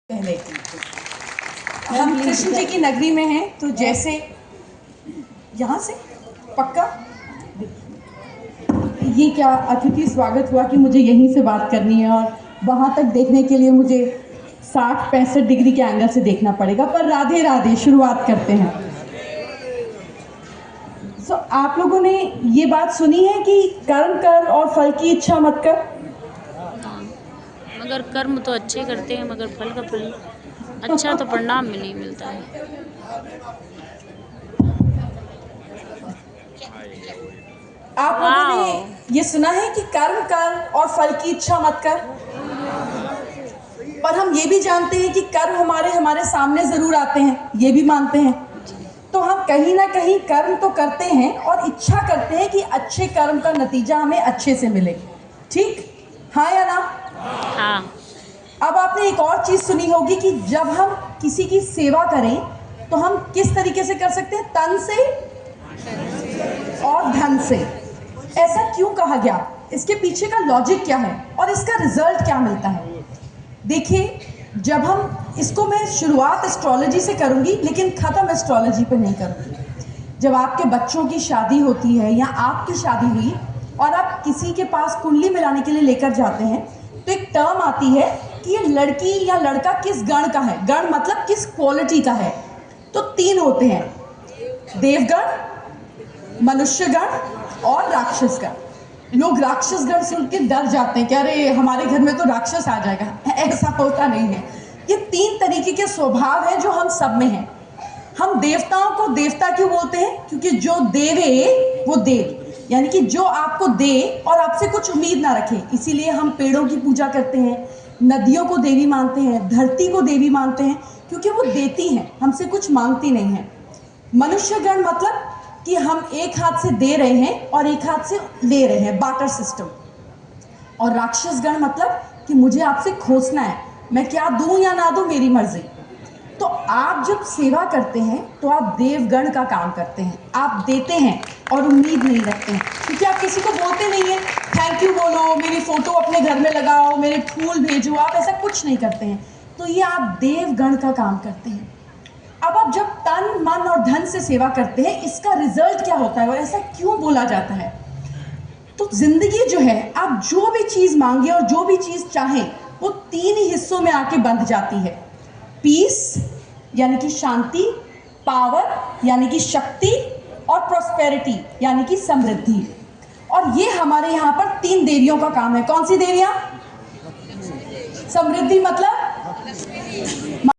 पहले हम कृष्ण जी की नगरी में हैं, तो जैसे यहाँ से पक्का ये क्या अतिथि स्वागत हुआ कि मुझे यहीं से बात करनी है और वहाँ तक देखने के लिए मुझे 60-65 डिग्री के एंगल से देखना पड़ेगा। पर राधे राधे, शुरुआत करते हैं। आप लोगों ने ये बात सुनी है कि कर्म कर और फल की इच्छा मत कर। मगर कर्म तो अच्छे करते हैं, मगर फल का फल अच्छा तो परिणाम में नहीं मिलता है। आप लोगों ने ये सुना है कि कर्म कर और फल की इच्छा मत कर। पर हम ये भी जानते हैं कि कर्म हमारे सामने जरूर आते हैं, ये भी मानते हैं। तो हम कहीं ना कहीं कर्म तो करते हैं और इच्छा करते हैं कि अच्छे कर्म का नतीजा हमें अच्छे से मिले। ठीक, हाँ या ना? हाँ। अब आपने एक और चीज सुनी होगी कि जब हम किसी की सेवा करें तो हम किस तरीके से कर सकते हैं? तन से और धन से। ऐसा क्यों कहा गया? इसके पीछे का लॉजिक क्या है और इसका रिजल्ट क्या मिलता है? देखिए, जब हम इसको, मैं शुरुआत एस्ट्रोलॉजी से करूंगी लेकिन खत्म एस्ट्रोलॉजी पे नहीं करूंगी। जब आपके बच्चों की शादी होती है या आपकी शादी हुई और आप किसी के पास कुंडली मिलाने के लिए लेकर जाते हैं तो एक टर्म आती है कि ये लड़की या लड़का किस गण का है। गण मतलब किस क्वालिटी का है। तो 3 होते हैं, देवगण, मनुष्यगण और राक्षसगण। लोग राक्षसगण सुन के डर जाते हैं कि अरे हमारे घर में तो राक्षस आ जाएगा। ऐसा होता नहीं है। ये 3 तरीके के स्वभाव हैं जो हम सब में हैं। हम देवताओं को देवता क्यों बोलते हैं? क्योंकि जो देवे वो देव, यानी कि जो आपको दे और आपसे कुछ उम्मीद ना रखे। इसीलिए हम पेड़ों की पूजा करते हैं, नदियों को देवी मानते हैं, धरती को देवी मानते हैं, क्योंकि वो देती हैं, हमसे कुछ मांगती नहीं है। मनुष्यगण मतलब कि हम एक हाथ से दे रहे हैं और एक हाथ से ले रहे हैं, बार्टर सिस्टम। और राक्षसगण मतलब कि मुझे आपसे खोसना है, मैं क्या दूं या ना दूं मेरी मर्जी। तो आप जब सेवा करते हैं तो आप देवगण का काम करते हैं। आप देते हैं और उम्मीद नहीं रखते हैं, क्योंकि आप किसी को बोलते नहीं है थैंक यू बोलो, मेरी फोटो अपने घर में लगाओ, मेरे फूल भेजो। आप ऐसा कुछ नहीं करते हैं। तो ये आप देवगण का काम करते हैं। अब आप जब तन, मन और धन से सेवा करते हैं, इसका रिजल्ट क्या होता है और ऐसा क्यों बोला जाता है? तो जिंदगी जो है, आप जो भी चीज मांगे और जो भी चीज चाहें वो 3 ही हिस्सों में आके बंध जाती है। पीस यानी कि शांति, पावर यानी कि शक्ति, और प्रॉस्पेरिटी यानी कि समृद्धि। और ये हमारे यहाँ पर 3 देवियों का काम है। कौन सी देवियां? समृद्धि मतलब